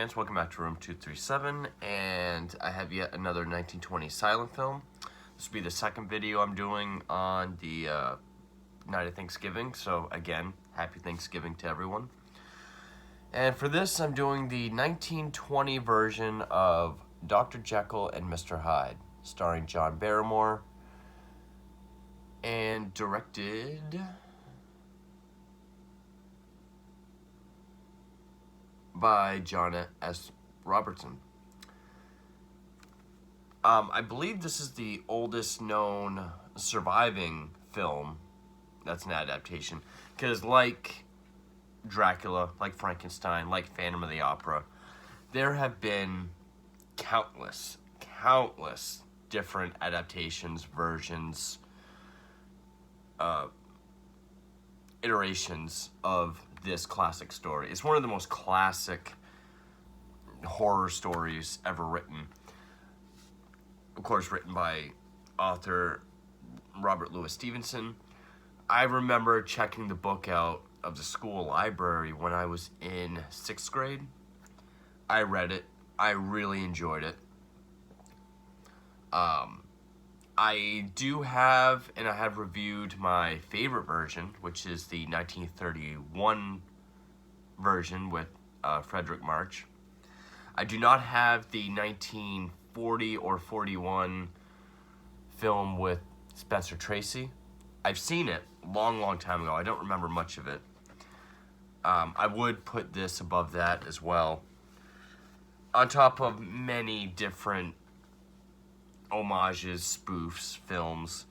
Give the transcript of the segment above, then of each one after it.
fans, welcome back to Room 237, and I have yet another 1920 silent film. This will be the second video I'm doing on the night of Thanksgiving, so again, happy Thanksgiving to everyone. And for this, I'm doing the 1920 version of Dr. Jekyll and Mr. Hyde, starring John Barrymore, and directed by John S. Robertson. I believe this is the oldest known surviving film that's an adaptation, because like Dracula, like Frankenstein, like Phantom of the Opera, there have been countless different adaptations, versions, iterations of this classic story. It's one of the most classic horror stories ever written. Of course, written by author Robert Louis Stevenson. I remember checking the book out of the school library when I was in 6th grade. I read it. I really enjoyed it. I do have, and I have reviewed my favorite version, which is the 1931 version with Frederick March. I do not have the 1940 or 41 film with Spencer Tracy. I've seen it long time ago. I don't remember much of it. I would put this above that as well, on top of many different homages, spoofs, films.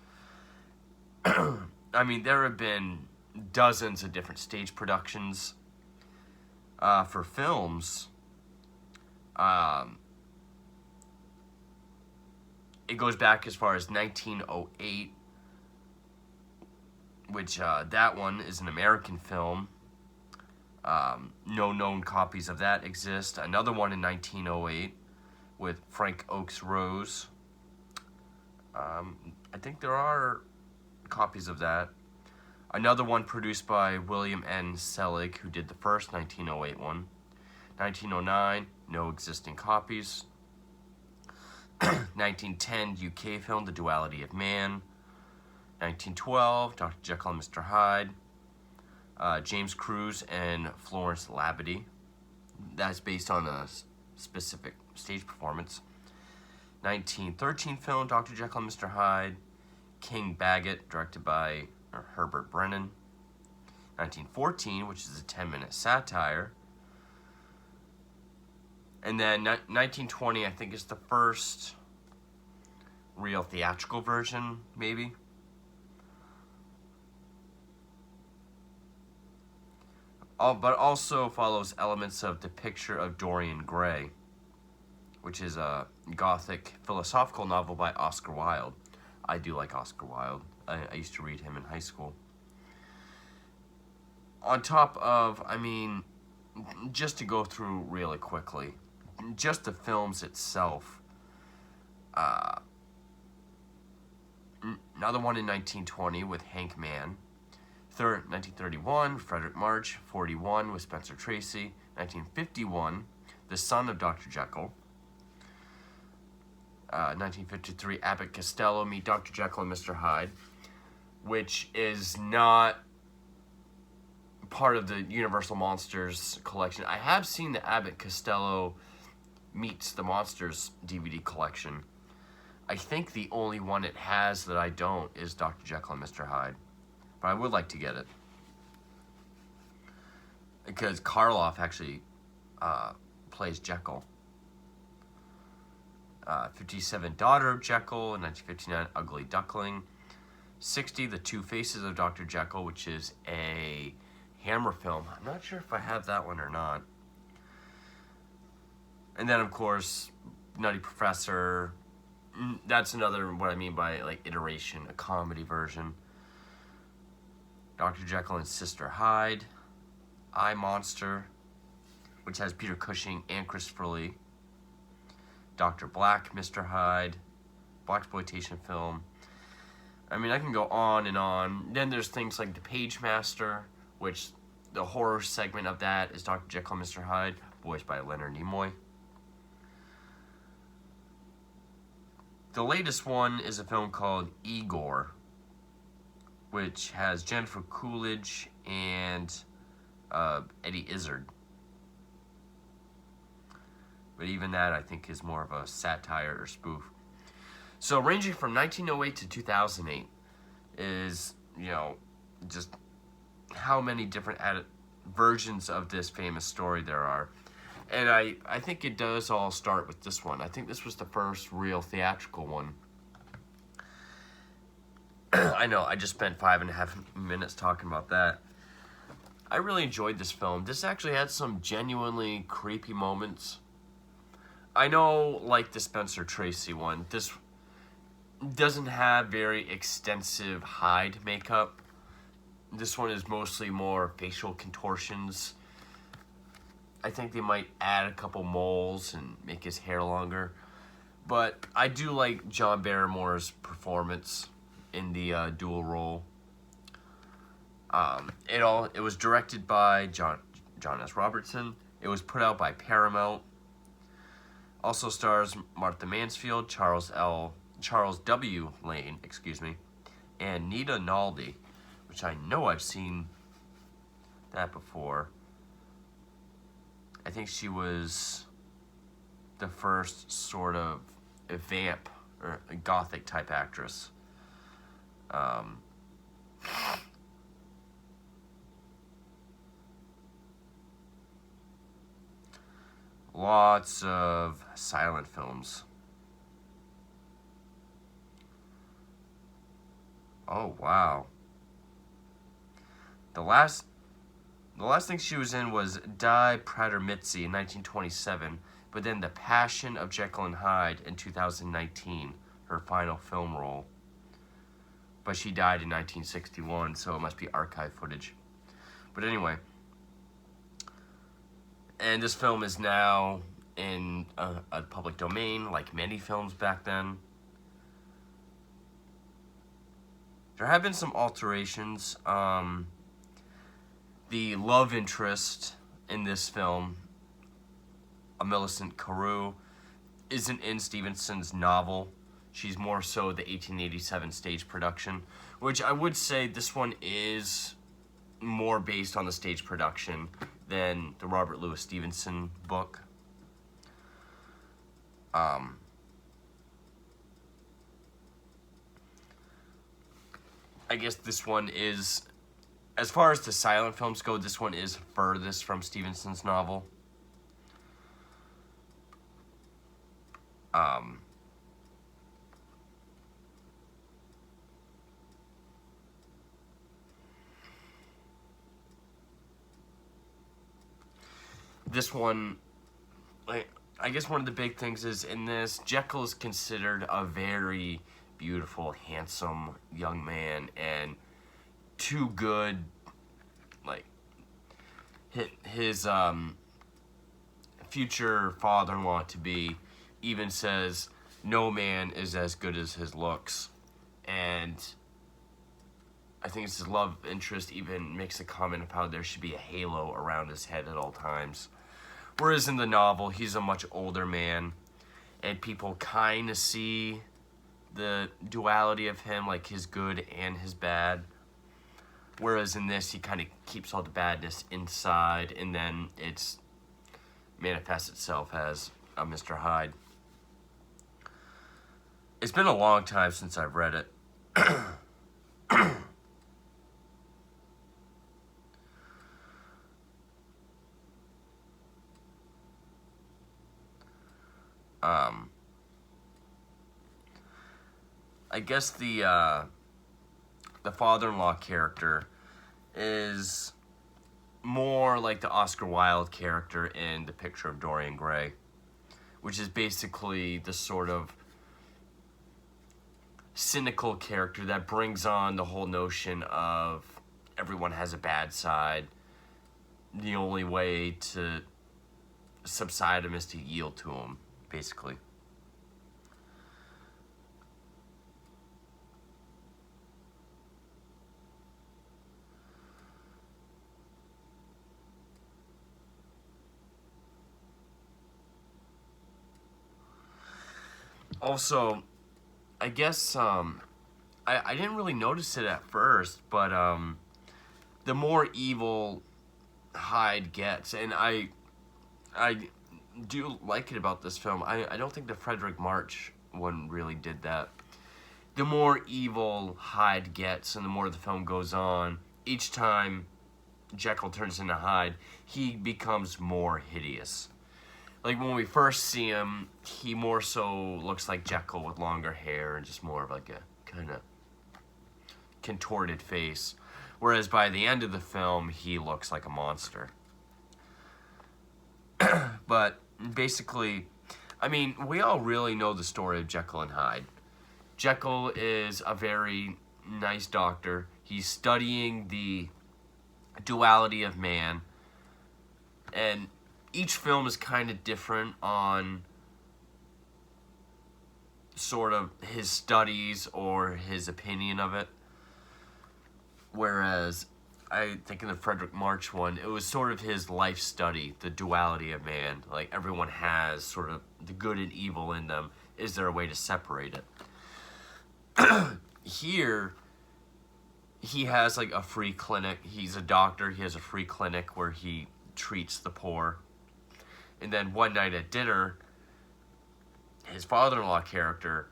I mean, there have been dozens of different stage productions. For films, it goes back as far as 1908, which that one is an American film. No known copies of that exist. Another one in 1908 with Frank Oakes Rose. I think there are copies of that. Another one produced by William N. Selig, who did the first 1908 one. 1909, no existing copies. 1910, UK film, The Duality of Man. 1912, Dr. Jekyll and Mr. Hyde. James Cruz and Florence Labadie. That's based on a specific stage performance. 1913 film, Dr. Jekyll and Mr. Hyde. King Bagot, directed by Herbert Brennan. 1914, which is a 10-minute satire. And then 1920, I think, is the first real theatrical version, maybe. But also follows elements of The Picture of Dorian Gray, which is a gothic philosophical novel by Oscar Wilde. I do like Oscar Wilde. I used to read him in high school. On top of, I mean, just to go through really quickly, just the films itself. Another one in 1920 with Hank Mann. 1931, Frederick March. 41 with Spencer Tracy. 1951, The Son of Dr. Jekyll. 1953, Abbott Costello Meet Dr. Jekyll and Mr. Hyde, which is not part of the Universal Monsters collection. I have seen the Abbott Costello Meets the Monsters DVD collection. I think the only one it has that I don't is Dr. Jekyll and Mr. Hyde, but I would like to get it, because Karloff actually plays Jekyll. 57, Daughter of Jekyll. 1959, Ugly Duckling. 60, The Two Faces of Dr. Jekyll, which is a Hammer film. I'm not sure if I have that one or not. And then, of course, Nutty Professor. That's another, what I mean by like iteration, a comedy version. Dr. Jekyll and Sister Hyde. I, Monster, which has Peter Cushing and Christopher Lee. Dr. Black, Mr. Hyde, blaxploitation film. I mean, I can go on and on. Then there's things like The Page Master, which the horror segment of that is Dr. Jekyll and Mr. Hyde. voiced by Leonard Nimoy. The latest one is a film called Igor, which has Jennifer Coolidge and Eddie Izzard. But even that, I think, is more of a satire or spoof. So ranging from 1908 to 2008 is, just how many different versions of this famous story there are. And I think it does all start with this one. I think this was the first real theatrical one. I know, I just spent 5.5 minutes talking about that. I really enjoyed this film. This actually had some genuinely creepy moments. I know, like the Spencer Tracy one, this doesn't have very extensive Hyde makeup. This one is mostly more facial contortions. I think they might add a couple moles and make his hair longer. But I do like John Barrymore's performance in the dual role. It was directed by John S. Robertson. It was put out by Paramount. Also stars Martha Mansfield, Charles W. Lane, and Nita Naldi, which I know I've seen that before. I think she was the first sort of a vamp or a gothic type actress. Lots of silent films. Oh, wow. The last thing she was in was Die Pratermitzi in 1927, but then The Passion of Jekyll and Hyde in 2019, her final film role. But she died in 1961, so it must be archive footage. But anyway, and this film is now in a public domain, like many films back then. There have been some alterations. The love interest in this film, Millicent Carew, isn't in Stevenson's novel. She's more so the 1887 stage production, which I would say this one is more based on the stage production than the Robert Louis Stevenson book. I guess this one is, as far as the silent films go, this one is furthest from Stevenson's novel. This one, I guess one of the big things is in this, Jekyll is considered a very beautiful, handsome young man, and too good, his future father-in-law to be even says no man is as good as his looks. And I think it's his love interest even makes a comment of how there should be a halo around his head at all times. Whereas in the novel, he's a much older man, and people kind of see the duality of him, like his good and his bad. Whereas in this, he kind of keeps all the badness inside, and then it's manifests itself as a Mr. Hyde. It's been a long time since I've read it. I guess the father-in-law character is more like the Oscar Wilde character in The Picture of Dorian Gray, which is basically the sort of cynical character that brings on the whole notion of everyone has a bad side. The only way to subside him is to yield to him, basically. Also, I guess I didn't really notice it at first, but the more evil Hyde gets, and I do like it about this film. I don't think the Frederick March one really did that. The more evil Hyde gets, and the more the film goes on, each time Jekyll turns into Hyde, he becomes more hideous. Like when we first see him, he more so looks like Jekyll with longer hair and just more of like a kind of contorted face. Whereas by the end of the film, he looks like a monster. But basically, I mean, we all really know the story of Jekyll and Hyde. Jekyll is a very nice doctor. He's studying the duality of man. And each film is kind of different on sort of his studies or his opinion of it. Whereas I think in the Frederick March one, it was sort of his life study, the duality of man. Like everyone has sort of the good and evil in them. Is there a way to separate it? Here, he has like a free clinic. He's a doctor. He has a free clinic where he treats the poor. And then one night at dinner, his father-in-law character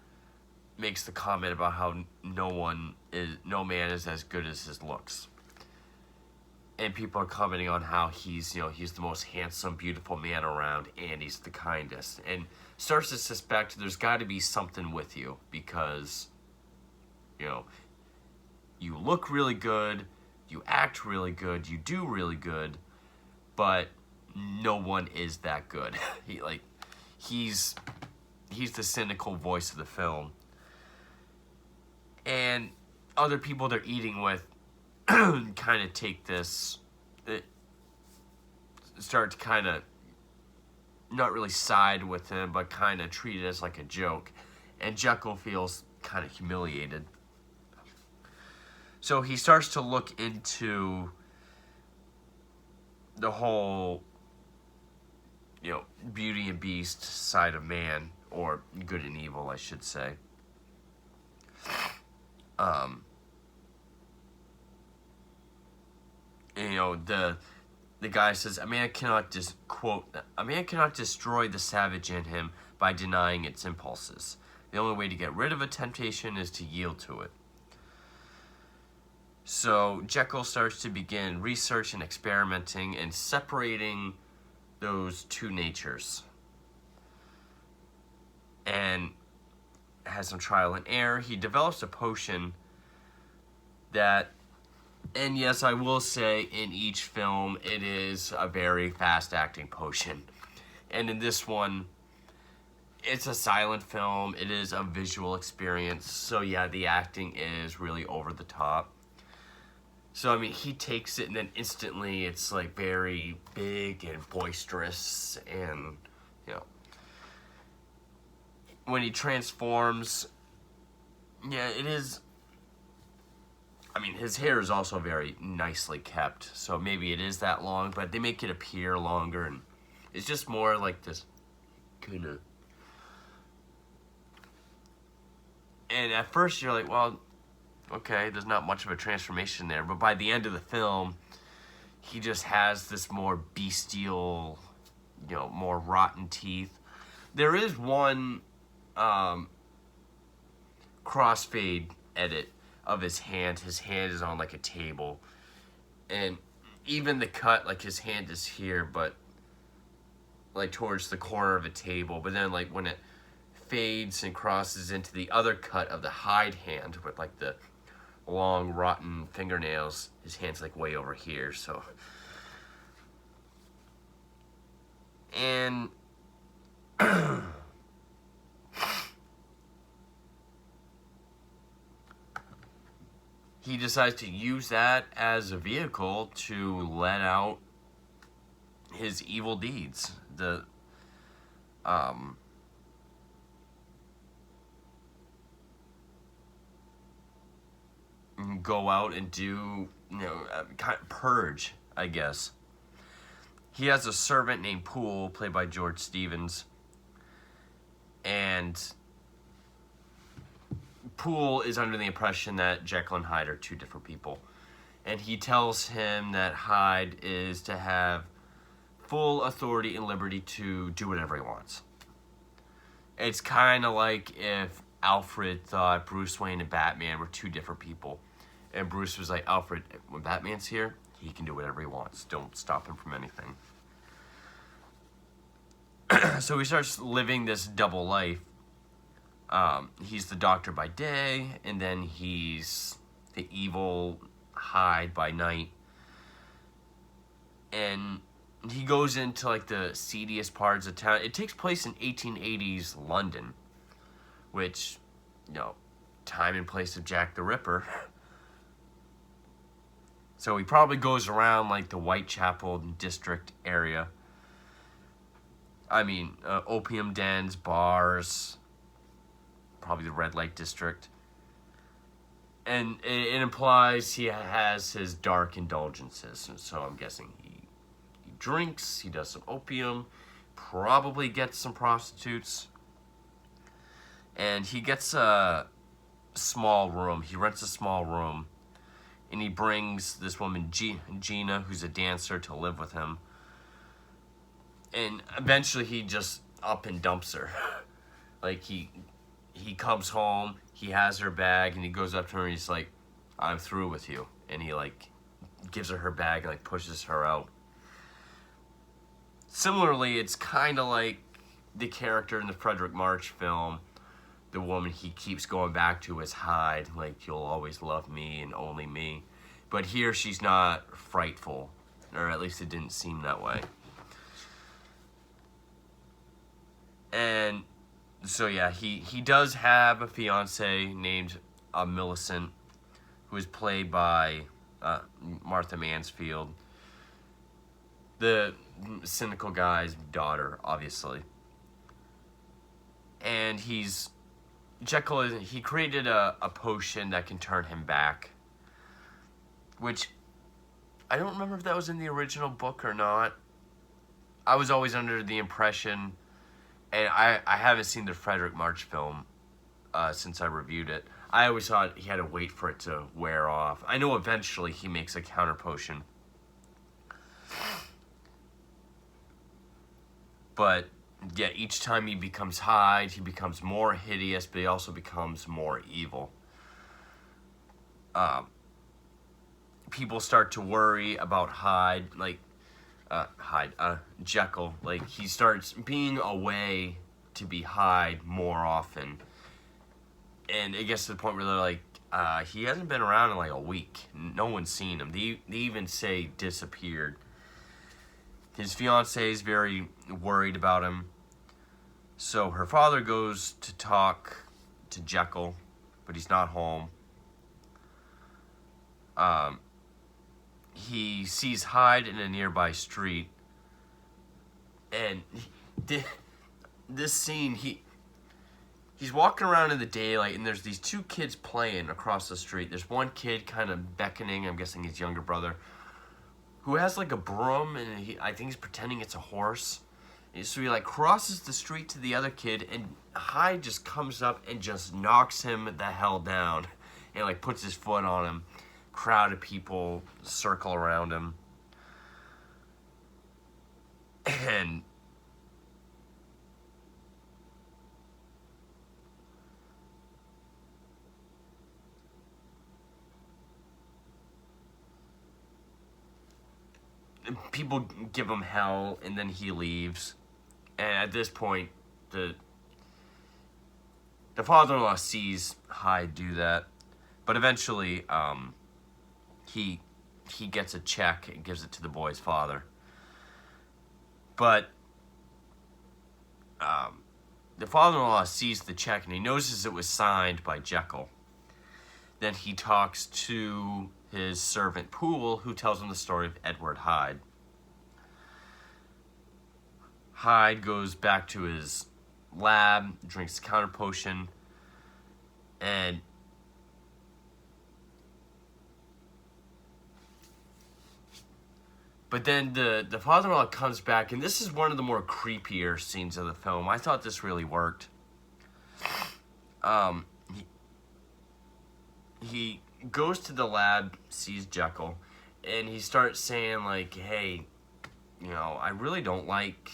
makes the comment about how no man is as good as his looks. And people are commenting on how he's the most handsome, beautiful man around, and he's the kindest. And starts to suspect there's got to be something with you because, you look really good, you act really good, you do really good, but no one is that good. He's the cynical voice of the film. And other people they're eating with kind of take this, start to kind of not really side with him, but kind of treat it as like a joke. And Jekyll feels kind of humiliated. So he starts to look into the whole, Beauty and Beast side of man, or good and evil, I should say. The guy says, a man cannot destroy the savage in him by denying its impulses. The only way to get rid of a temptation is to yield to it. So Jekyll starts to begin research and experimenting and separating those two natures. And has some trial and error. He develops a potion that, and yes, I will say in each film it is a very fast-acting potion. And in this one, it's a silent film. It is a visual experience. So yeah, the acting is really over the top. So, he takes it and then instantly it's like very big and boisterous and, when he transforms, yeah, it is, his hair is also very nicely kept, so maybe it is that long, but they make it appear longer, and it's just more like this kind of, and at first you're like, well, okay, there's not much of a transformation there, but by the end of the film, he just has this more bestial, more rotten teeth. There is one crossfade edit of his hand. His hand is on like a table, and even the cut, like his hand is here, but like towards the corner of a table, but then like when it fades and crosses into the other cut of the Hyde hand with like the long rotten fingernails, his hand's like way over here. So, and he decides to use that as a vehicle to let out his evil deeds. Go out and do, kind of purge, I guess. He has a servant named Poole, played by George Stevens, and Poole is under the impression that Jekyll and Hyde are two different people. And he tells him that Hyde is to have full authority and liberty to do whatever he wants. It's kind of like if Alfred thought Bruce Wayne and Batman were two different people. And Bruce was like, Alfred, when Batman's here, he can do whatever he wants. Don't stop him from anything. So he starts living this double life. He's the doctor by day, and then he's the evil Hyde by night. And he goes into like the seediest parts of town. It takes place in 1880s London, which, time and place of Jack the Ripper. So he probably goes around like the Whitechapel district area. I mean, opium dens, bars, probably the red light district. And it implies he has his dark indulgences. So I'm guessing he drinks, he does some opium, probably gets some prostitutes. And he gets a small room. He rents a small room. And he brings this woman, Gina, who's a dancer, to live with him. And eventually he just up and dumps her. Like, he comes home, he has her bag, and he goes up to her and he's like, I'm through with you. And he, like, gives her bag and, like, pushes her out. Similarly, it's kind of like the character in the Frederick March film. The woman he keeps going back to is Hyde, like, you'll always love me and only me. But here she's not frightful, or at least it didn't seem that way. And so, yeah, he does have a fiancée named Millicent, who is played by Martha Mansfield, the cynical guy's daughter, obviously. And Jekyll, he created a potion that can turn him back, which I don't remember if that was in the original book or not. I was always under the impression, and I haven't seen the Frederick March film since I reviewed it. I always thought he had to wait for it to wear off. I know eventually he makes a counter potion. But yeah, each time he becomes Hyde, he becomes more hideous, but he also becomes more evil. People start to worry about Jekyll. Like, he starts being away to be Hyde more often. And it gets to the point where they're like, he hasn't been around in like a week. No one's seen him. They even say disappeared. His fiancée is very worried about him. So her father goes to talk to Jekyll, but he's not home. He sees Hyde in a nearby street. And this scene, he's walking around in the daylight, and there's these two kids playing across the street. There's one kid kind of beckoning, I'm guessing his younger brother, who has like a broom, and I think he's pretending it's a horse. And so he like crosses the street to the other kid, and Hyde just comes up and just knocks him the hell down, and like puts his foot on him. Crowd of people circle around him, and people give him hell, and then he leaves. And at this point, the father-in-law sees Hyde do that, but eventually, he gets a check and gives it to the boy's father. But the father-in-law sees the check, and he notices it was signed by Jekyll. Then he talks to his servant Poole, who tells him the story of Edward Hyde. Hyde goes back to his lab, drinks counter potion, and but then the father-in-law comes back, and this is one of the more creepier scenes of the film. I thought this really worked. he goes to the lab, sees Jekyll, and he starts saying, like, hey, I really don't like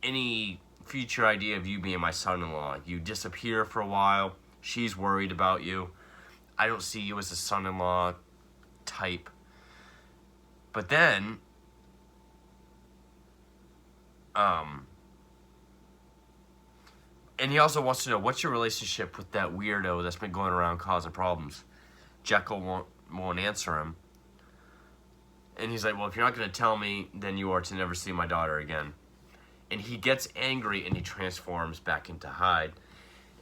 any future idea of you being my son-in-law. You disappear for a while. She's worried about you. I don't see you as a son-in-law type. But then, and he also wants to know, what's your relationship with that weirdo that's been going around causing problems? Jekyll won't answer him. And he's like, well, if you're not going to tell me, then you are to never see my daughter again. And he gets angry and he transforms back into Hyde.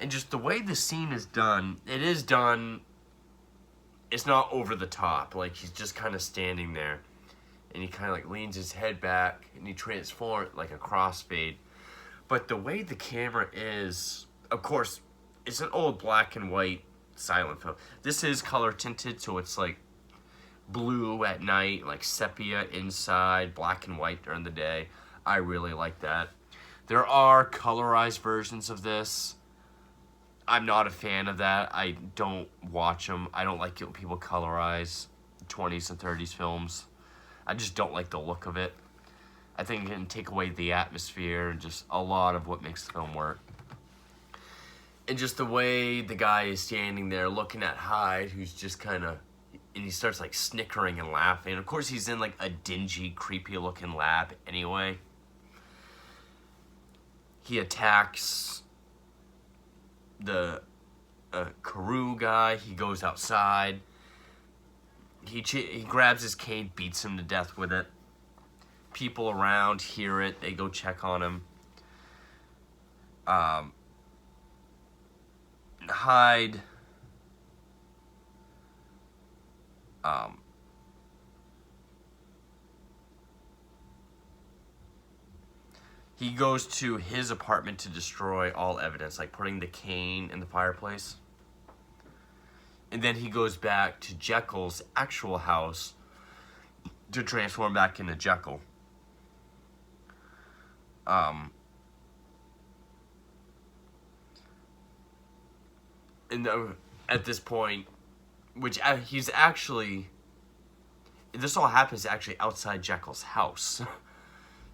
And just the way the scene is done, it's not over the top. Like, he's just kind of standing there. And he kind of like leans his head back and he transforms like a crossfade. But the way the camera is, of course, it's an old black and white silent film. This is color tinted, so it's like blue at night, like sepia inside, black and white during the day. I really like that. There are colorized versions of this. I'm not a fan of that. I don't watch them. I don't like it when people colorize 20s and 30s films. I just don't like the look of it. I think it can take away the atmosphere and just a lot of what makes the film work. And just the way the guy is standing there looking at Hyde, who's just kind of, and he starts like snickering and laughing. Of course, he's in like a dingy, creepy looking lab anyway. He attacks the Carew guy. He goes outside. He grabs his cane, beats him to death with it. People around hear it. They go check on him. Hyde he goes to his apartment to destroy all evidence, like putting the cane in the fireplace. And then he goes back to Jekyll's actual house to transform back into Jekyll. And at this point, which he's actually, this all happens actually outside Jekyll's house.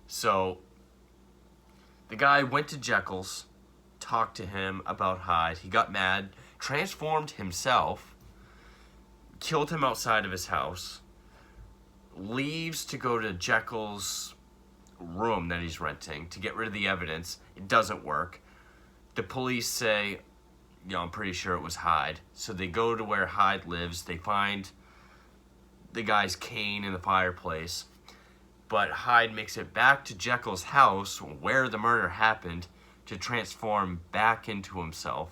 So the guy went to Jekyll's, talked to him about Hyde. He got mad, transformed himself, killed him outside of his house, leaves to go to Jekyll's room that he's renting to get rid of the evidence. It doesn't work. The police say, I'm pretty sure it was Hyde. So they go to where Hyde lives. They find the guy's cane in the fireplace. But Hyde makes it back to Jekyll's house where the murder happened to transform back into himself.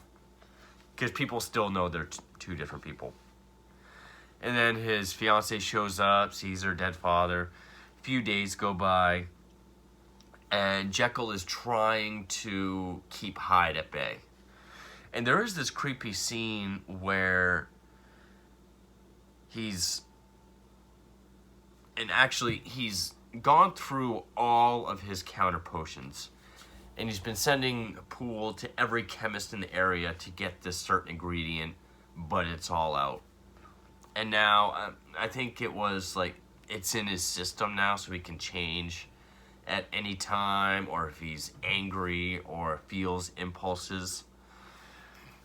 Because people still know they're two different people. And then his fiancée shows up, sees her dead father. A few days go by. And Jekyll is trying to keep Hyde at bay. And there is this creepy scene where he's gone through all of his counter potions. And he's been sending a pool to every chemist in the area to get this certain ingredient, but it's all out. And now, I think it was like, it's in his system now, so he can change at any time, or if he's angry or feels impulses.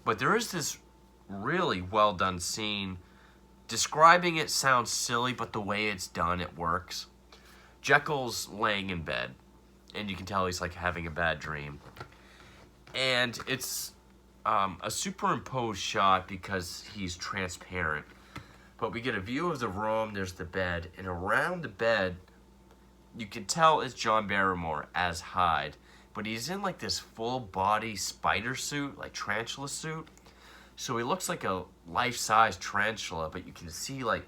But there is this really well done scene. Describing it sounds silly, but the way it's done, it works. Jekyll's laying in bed, and you can tell he's like having a bad dream. And it's a superimposed shot because he's transparent. But we get a view of the room, there's the bed, and around the bed, you can tell it's John Barrymore as Hyde. But he's in like this full body spider suit, like tarantula suit. So he looks like a life-size tarantula, but you can see like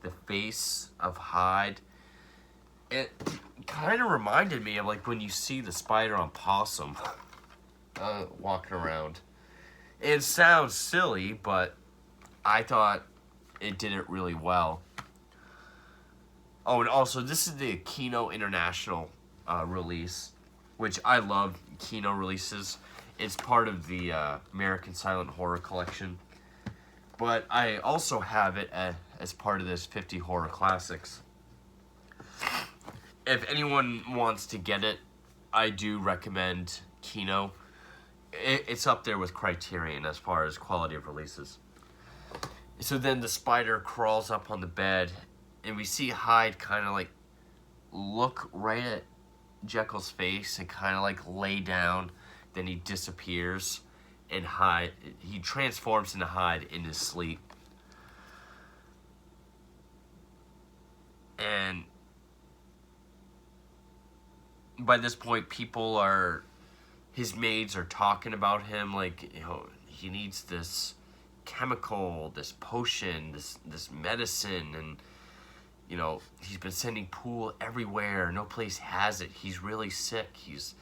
the face of Hyde. It kind of reminded me of like when you see the spider on Possum walking around. It sounds silly, but I thought it did it really well. Oh, and also this is the Kino International release, which I love Kino releases. It's part of the American Silent Horror Collection. But I also have it as part of this 50 horror classics. If anyone wants to get it, I do recommend Kino. It's up there with Criterion as far as quality of releases. So then the spider crawls up on the bed, and we see Hyde kind of like look right at Jekyll's face and kind of like lay down. Then he disappears, and he transforms into Hyde in his sleep. And by this point, his maids are talking about him, like, he needs this chemical, this potion, this medicine, and he's been sending pool everywhere. No place has it. He's really sick. He's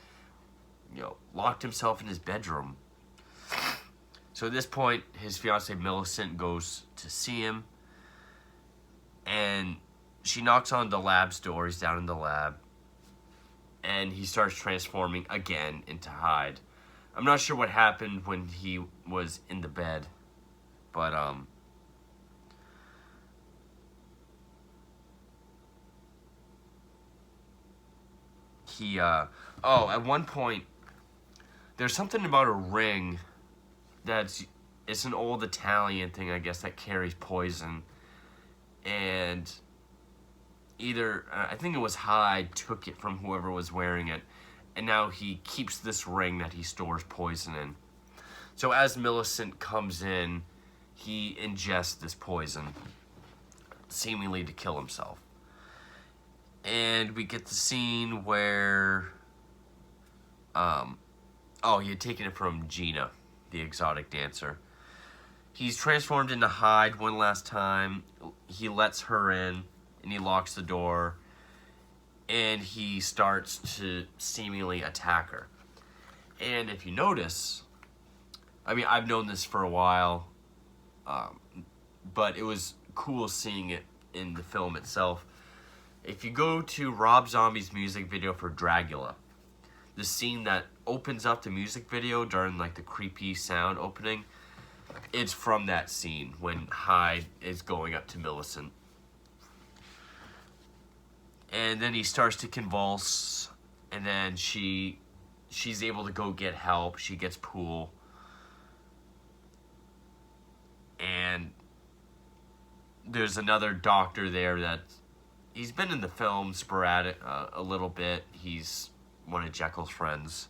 locked himself in his bedroom. So at this point, his fiancée Millicent goes to see him, and she knocks on the lab's door. He's down in the lab, and he starts transforming again into Hyde. I'm not sure what happened when he was in the bed, but at one point, there's something about a ring it's an old Italian thing, I guess, that carries poison. And I think it was Hyde, took it from whoever was wearing it. And now he keeps this ring that he stores poison in. So as Millicent comes in, he ingests this poison, seemingly to kill himself. And we get the scene where he had taken it from Gina, the exotic dancer. He's transformed into Hyde one last time. He lets her in, and he locks the door, and he starts to seemingly attack her. And if you notice, I mean, I've known this for a while, but it was cool seeing it in the film itself. If you go to Rob Zombie's music video for Dragula, the scene that opens up the music video during like the creepy sound opening, it's from that scene when Hyde is going up to Millicent. And then he starts to convulse, and then she's able to go get help. She gets pool. And there's another doctor there that he's been in the film sporadic a little bit. He's one of Jekyll's friends.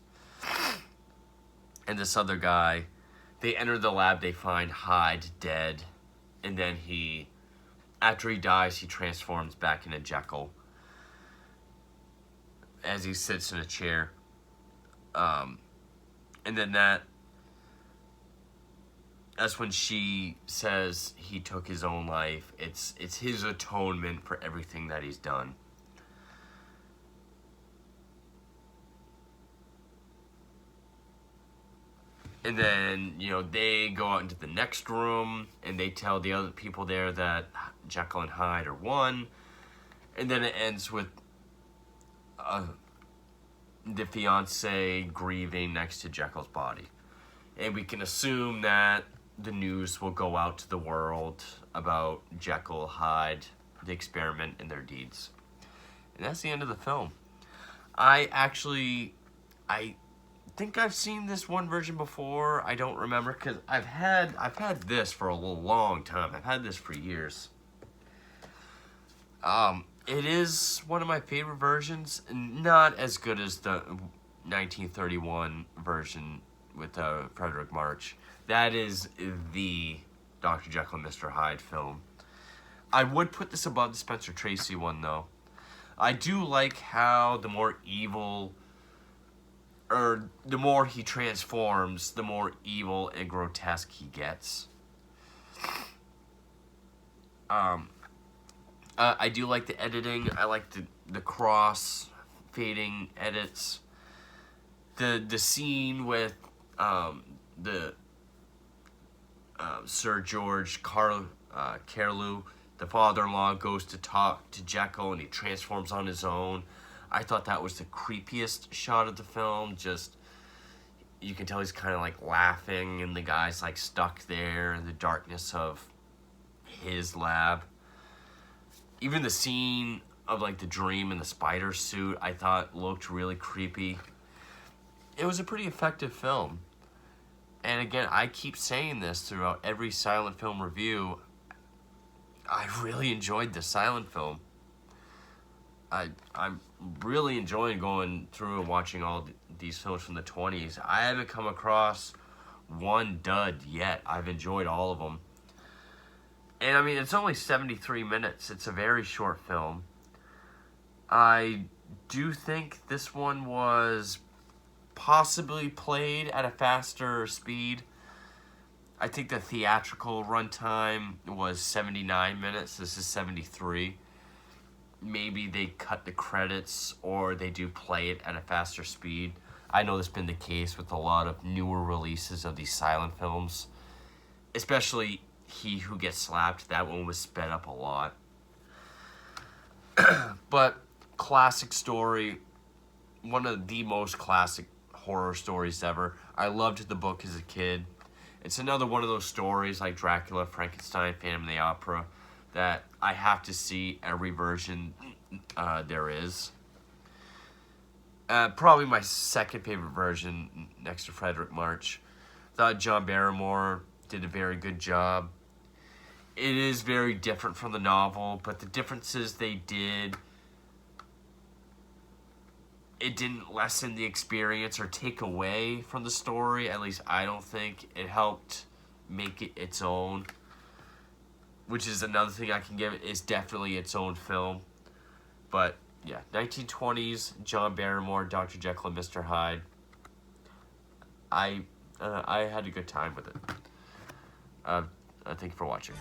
And this other guy, they enter the lab, they find Hyde dead, and then after he dies, he transforms back into Jekyll as he sits in a chair. And then that's when she says he took his own life. It's his atonement for everything that he's done. And then, they go out into the next room, and they tell the other people there that Jekyll and Hyde are one. And then it ends with the fiancé grieving next to Jekyll's body. And we can assume that the news will go out to the world about Jekyll, Hyde, the experiment, and their deeds. And that's the end of the film. I think I've seen this one version before. I don't remember, because I've had this for a long time. I've had this for years. It is one of my favorite versions, not as good as the 1931 version with Frederick March. That is the Dr. Jekyll and Mr. Hyde film. I would put this above the Spencer Tracy one, though. I do like how the more evil, or the more he transforms, the more evil and grotesque he gets. I do like the editing. I like the cross fading edits. The scene with Sir George Carlew, the father-in-law, goes to talk to Jekyll and he transforms on his own. I thought that was the creepiest shot of the film. Just, you can tell he's kind of like laughing, and the guy's like stuck there in the darkness of his lab. Even the scene of like the dream in the spider suit, I thought looked really creepy. It was a pretty effective film. And again, I keep saying this throughout every silent film review. I really enjoyed the silent film. I'm really enjoying going through and watching all these films from the 20s. I haven't come across one dud yet. I've enjoyed all of them. And I mean, it's only 73 minutes. It's a very short film. I do think this one was possibly played at a faster speed. I think the theatrical runtime was 79 minutes. This is 73. Maybe they cut the credits or they do play it at a faster speed. I know that's been the case with a lot of newer releases of these silent films. Especially He Who Gets Slapped. That one was sped up a lot. But classic story. One of the most classic horror stories ever. I loved the book as a kid. It's another one of those stories like Dracula, Frankenstein, Phantom of the Opera that I have to see every version there is. Probably my second favorite version next to Frederick March. Thought John Barrymore did a very good job. It is very different from the novel, but the differences they did, it didn't lessen the experience or take away from the story. At least I don't think. It helped make it its own. Which is another thing I can give it. It's definitely its own film. But yeah, 1920s, John Barrymore, Dr. Jekyll and Mr. Hyde. I had a good time with it. Thank you for watching.